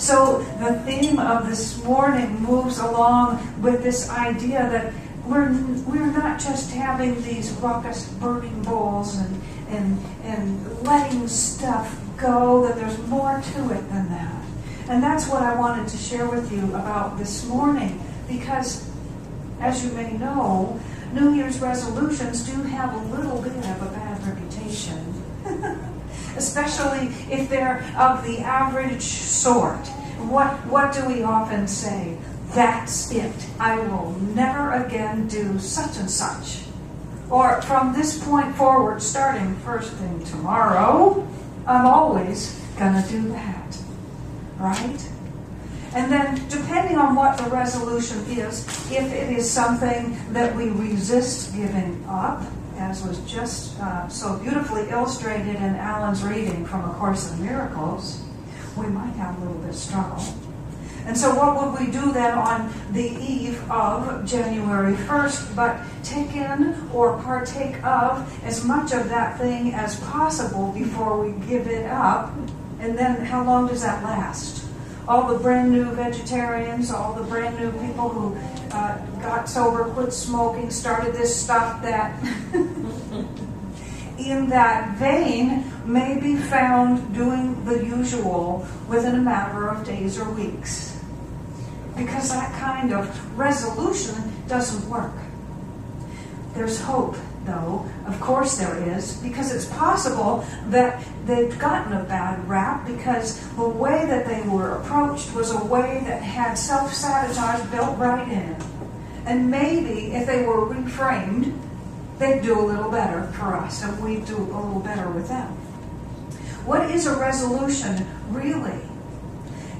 So the theme of this morning moves along with this idea that we're not just having these raucous burning bowls and letting stuff go, that there's more to it than that. And that's what I wanted to share with you about this morning, because as you may know, New Year's resolutions do have a little bit of a bad reputation, especially if they're of the average sort. What do we often say? That's it. I will never again do such and such. Or from this point forward, starting first thing tomorrow, I'm always going to do that. Right? And then, depending on what the resolution is, if it is something that we resist giving up, as was just so beautifully illustrated in Alan's reading from A Course in Miracles, we might have a little bit of struggle. And so what would we do then on the eve of January 1st but take in or partake of as much of that thing as possible before we give it up? And then how long does that last? All the brand new vegetarians, all the brand new people who got sober, quit smoking, started this, stopped that. In that vein, may be found doing the usual within a matter of days or weeks. Because that kind of resolution doesn't work. There's hope, though. Of course there is, because it's possible that they've gotten a bad rap because the way that they were approached was a way that had self-sabotage built right in it. And maybe if they were reframed, they'd do a little better for us, and we'd do a little better with them. What is a resolution, really?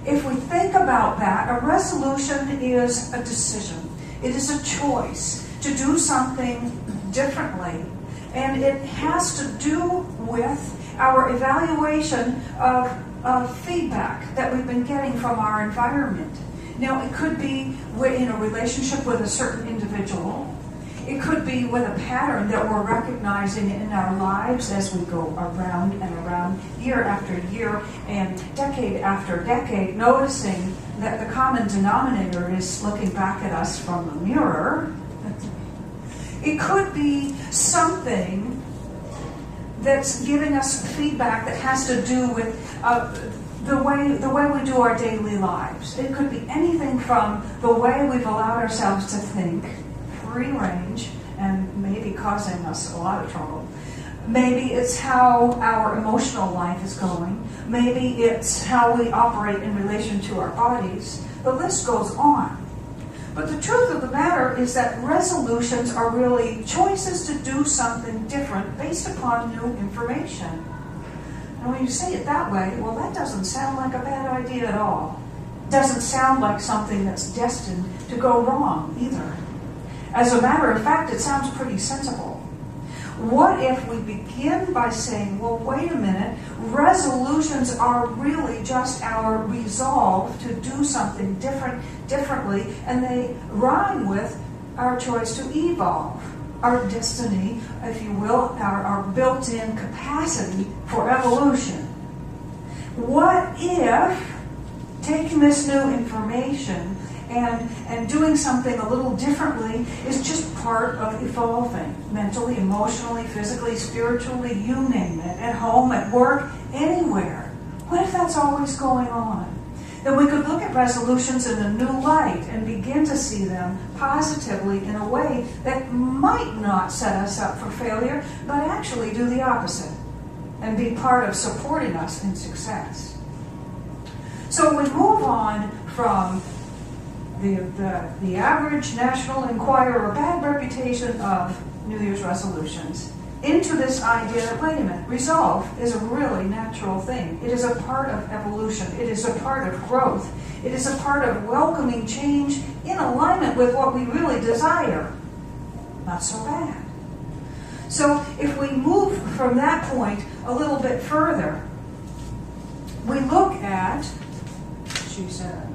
If we think about that, a resolution is a decision. It is a choice to do something differently. And it has to do with our evaluation of feedback that we've been getting from our environment. Now, it could be in a relationship with a certain individual. It could be with a pattern that we're recognizing in our lives as we go around and around, year after year and decade after decade, noticing that the common denominator is looking back at us from the mirror. It could be something that's giving us feedback that has to do with the way we do our daily lives. It could be anything from the way we've allowed ourselves to think, free range, and maybe causing us a lot of trouble. Maybe it's how our emotional life is going. Maybe it's how we operate in relation to our bodies. The list goes on. But the truth of the matter is that resolutions are really choices to do something different based upon new information. And when you say it that way, well, that doesn't sound like a bad idea at all. It doesn't sound like something that's destined to go wrong either. As a matter of fact, it sounds pretty sensible. What if we begin by saying, well, wait a minute, resolutions are really just our resolve to do something differently, and they rhyme with our choice to evolve, our destiny, if you will, our built-in capacity for evolution. What if taking this new information and doing something a little differently is just part of evolving, mentally, emotionally, physically, spiritually, you name it, at home, at work, anywhere? What if that's always going on? Then we could look at resolutions in a new light and begin to see them positively in a way that might not set us up for failure, but actually do the opposite and be part of supporting us in success. So we move on from the average National Enquirer bad reputation of New Year's resolutions into this idea that, wait a minute, resolve is a really natural thing. It is a part of evolution. It is a part of growth. It is a part of welcoming change in alignment with what we really desire. Not so bad. So if we move from that point a little bit further, we look at, she said,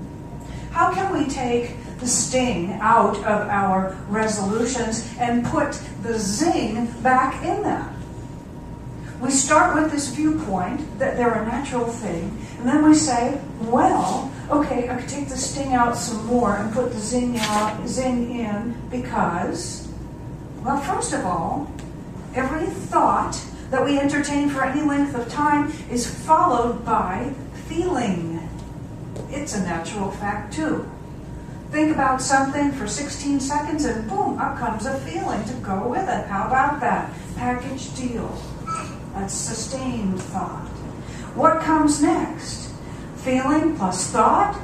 how can we take the sting out of our resolutions and put the zing back in them? We start with this viewpoint that they're a natural thing, and then we say, well, okay, I could take the sting out some more and put the zing in because, well, first of all, every thought that we entertain for any length of time is followed by feeling. It's a natural fact too. Think about something for 16 seconds and boom, up comes a feeling to go with it. How about that? Package deal. That's sustained thought. What comes next? Feeling plus thought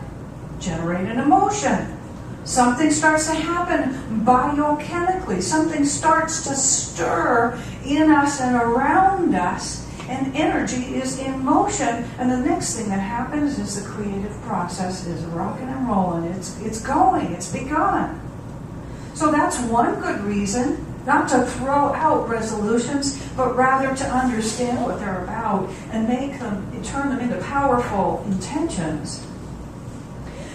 generate an emotion. Something starts to happen biochemically. Something starts to stir in us and around us, and energy is in motion. And the next thing that happens is the creative process is rocking and rolling. It's going. It's begun. So that's one good reason not to throw out resolutions, but rather to understand what they're about and turn them into powerful intentions.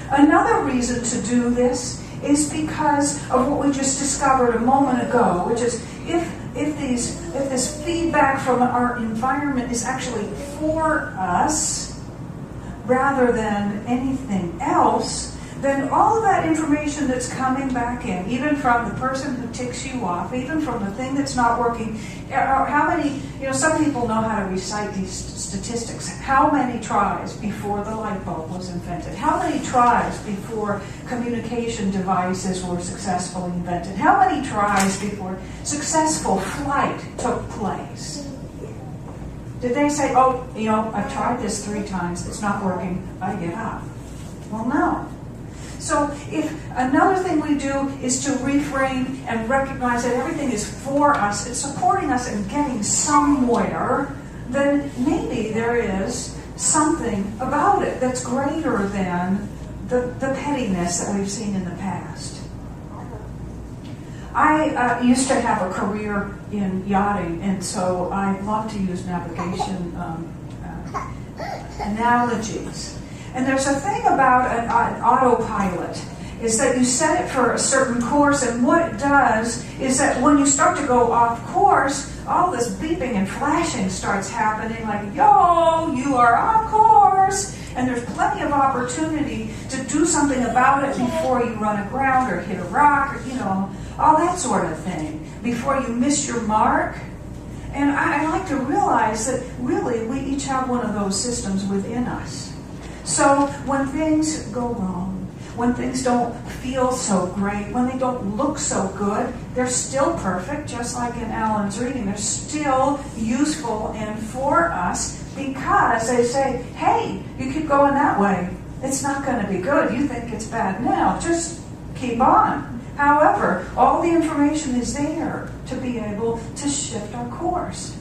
Another reason to do this is because of what we just discovered a moment ago, which is if this feedback from our environment is actually for us rather than anything else, then all of that information that's coming back in, even from the person who ticks you off, even from the thing that's not working, how many, some people know how to recite these statistics. How many tries before the light bulb was invented? How many tries before communication devices were successfully invented? How many tries before successful flight took place? Did they say, oh, I've tried this 3 times, it's not working, I give up? Well, no. So if another thing we do is to reframe and recognize that everything is for us, it's supporting us in getting somewhere, then maybe there is something about it that's greater than the pettiness that we've seen in the past. I used to have a career in yachting, and so I love to use navigation analogies. And there's a thing about an autopilot, is that you set it for a certain course, and what it does is that when you start to go off course, all this beeping and flashing starts happening, like, yo, you are off course, and there's plenty of opportunity to do something about it before you run aground or hit a rock, or, all that sort of thing, before you miss your mark. And I like to realize that really we each have one of those systems within us. So when things go wrong, when things don't feel so great, when they don't look so good, they're still perfect, just like in Alan's reading. They're still useful and for us because they say, hey, you keep going that way. It's not going to be good. You think it's bad now. Just keep on. However, all the information is there to be able to shift our course.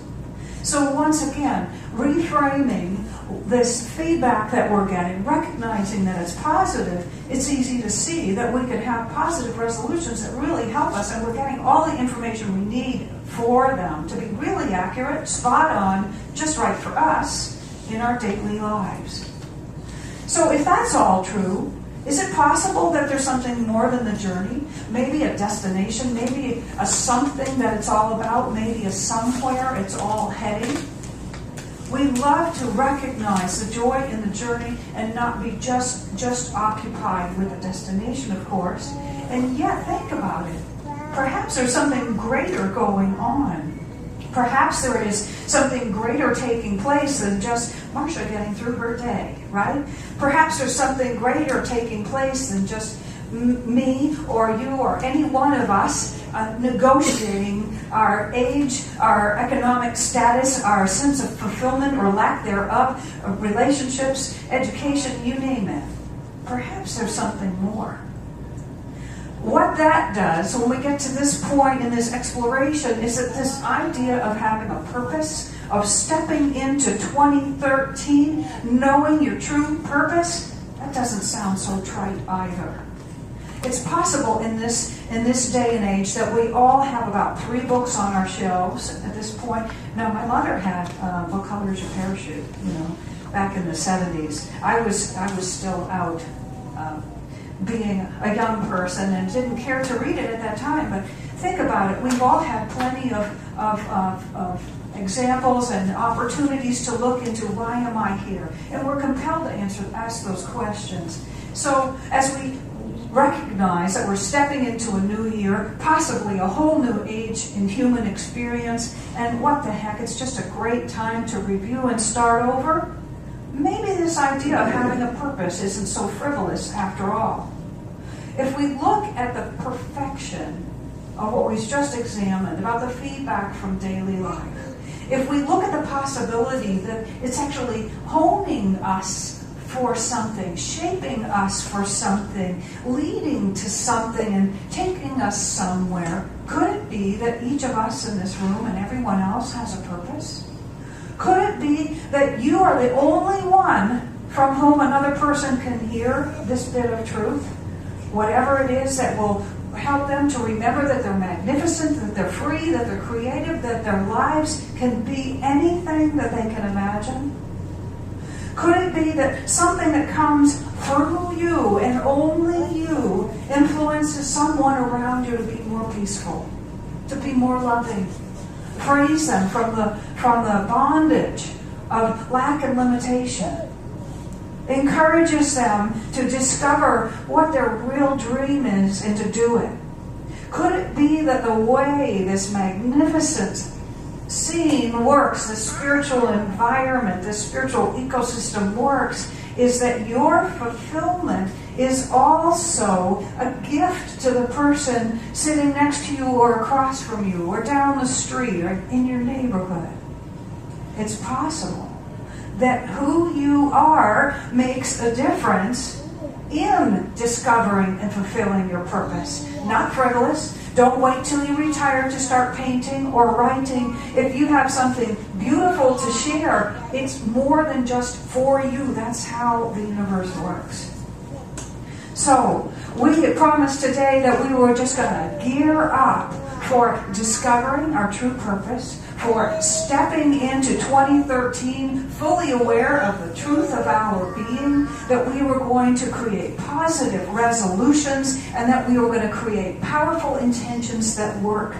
So once again, reframing this feedback that we're getting, recognizing that it's positive, it's easy to see that we can have positive resolutions that really help us, and we're getting all the information we need for them to be really accurate, spot on, just right for us in our daily lives. So if that's all true, is it possible that there's something more than the journey? Maybe a destination, maybe a something that it's all about, maybe a somewhere it's all heading? We love to recognize the joy in the journey and not be just occupied with the destination, of course. And yet, think about it. Perhaps there's something greater going on. Perhaps there is something greater taking place than just Marcia getting through her day, right? Perhaps there's something greater taking place than just me or you or any one of us negotiating our age, our economic status, our sense of fulfillment or lack thereof, relationships, education, you name it. Perhaps there's something more. What that does, when we get to this point in this exploration, is that this idea of having a purpose, of stepping into 2013, knowing your true purpose, that doesn't sound so trite either. It's possible in this day and age that we all have about 3 books on our shelves at this point. Now, my mother had What Color Is Your Parachute, back in the 70s. I was still out being a young person and didn't care to read it at that time. But think about it. We've all had plenty of examples and opportunities to look into why am I here? And we're compelled to ask those questions. So as we recognize that we're stepping into a new year, possibly a whole new age in human experience, and what the heck, it's just a great time to review and start over, maybe this idea of having a purpose isn't so frivolous after all. If we look at the perfection of what we've just examined, about the feedback from daily life, if we look at the possibility that it's actually honing us for something, shaping us for something, leading to something and taking us somewhere, could it be that each of us in this room and everyone else has a purpose? Could it be that you are the only one from whom another person can hear this bit of truth? Whatever it is that will help them to remember that they're magnificent, that they're free, that they're creative, that their lives can be anything that they can imagine? Could it be that something that comes through you and only you influences someone around you to be more peaceful, to be more loving, frees them from the bondage of lack and limitation, encourages them to discover what their real dream is and to do it? Could it be that the way this magnificent scene works, the spiritual environment, the spiritual ecosystem works, is that your fulfillment is also a gift to the person sitting next to you or across from you or down the street or in your neighborhood? It's possible that who you are makes a difference in discovering and fulfilling your purpose. Not frivolous. Don't wait till you retire to start painting or writing. If you have something beautiful to share, it's more than just for you. That's how the universe works. So, we promised today that we were just going to gear up for discovering our true purpose, for stepping into 2013 fully aware of the truth of our being, that we were going to create positive resolutions, and that we were going to create powerful intentions that work.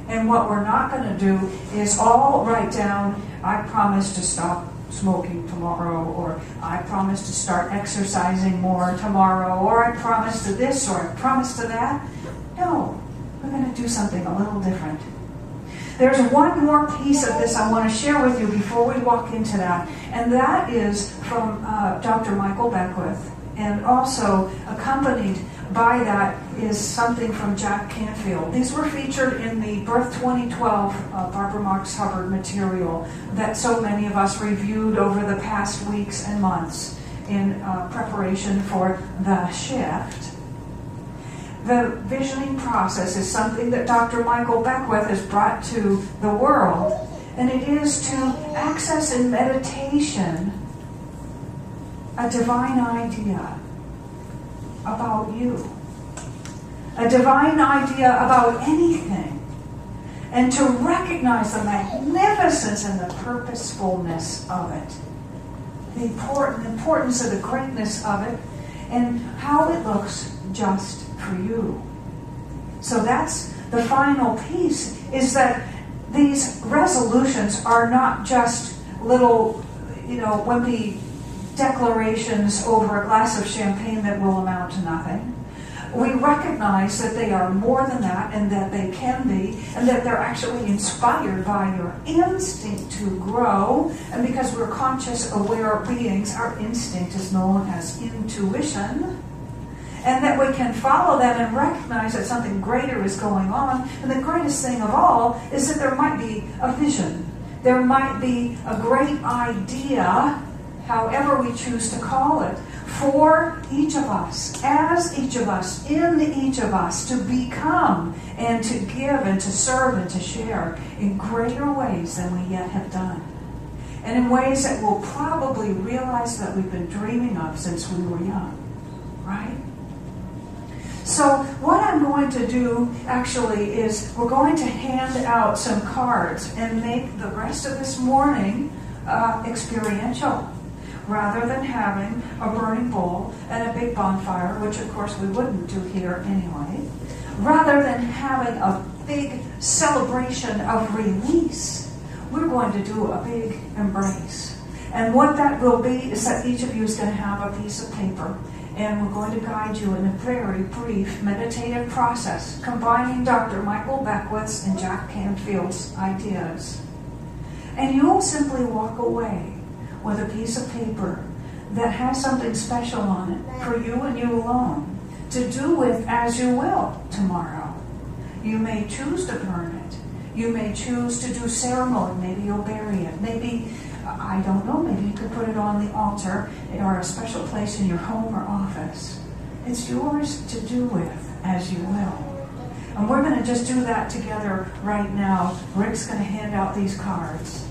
And what we're not going to do is all write down, I promise to stop smoking tomorrow, or I promise to start exercising more tomorrow, or I promise to this, or I promise to that. No, we're going to do something a little different. There's one more piece of this I want to share with you before we walk into that, and that is from Dr. Michael Beckwith, and also accompanied by that is something from Jack Canfield. These were featured in the Birth 2012 Barbara Marx Hubbard material that so many of us reviewed over the past weeks and months in preparation for the shift. The visioning process is something that Dr. Michael Beckwith has brought to the world, and it is to access in meditation a divine idea about you, a divine idea about anything, and to recognize the magnificence and the purposefulness of it, the importance of the greatness of it, and how it looks just for you. So that's the final piece, is that these resolutions are not just little, wimpy declarations over a glass of champagne that will amount to nothing. We recognize that they are more than that, and that they can be, and that they're actually inspired by your instinct to grow. And because we're conscious, aware beings, our instinct is known as intuition. And that we can follow them and recognize that something greater is going on. And the greatest thing of all is that there might be a vision. There might be a great idea, however we choose to call it, for each of us, as each of us, in each of us, to become and to give and to serve and to share in greater ways than we yet have done. And in ways that we'll probably realize that we've been dreaming of since we were young. Right? So what I'm going to do actually is we're going to hand out some cards and make the rest of this morning experiential, rather than having a burning bowl and a big bonfire, which of course we wouldn't do here anyway, rather than having a big celebration of release. we're going to do a big embrace. And what that will be is that each of you is going to have a piece of paper, and we're going to guide you in a very brief meditative process combining Dr. Michael Beckwith's and Jack Canfield's ideas. And you'll simply walk away with a piece of paper that has something special on it for you and you alone to do with as you will tomorrow. You may choose to burn it. You may choose to do ceremony. Maybe you'll bury it. Maybe, I don't know, maybe you could put it on the altar or a special place in your home or office. It's yours to do with as you will. And we're going to just do that together right now. Rick's going to hand out these cards.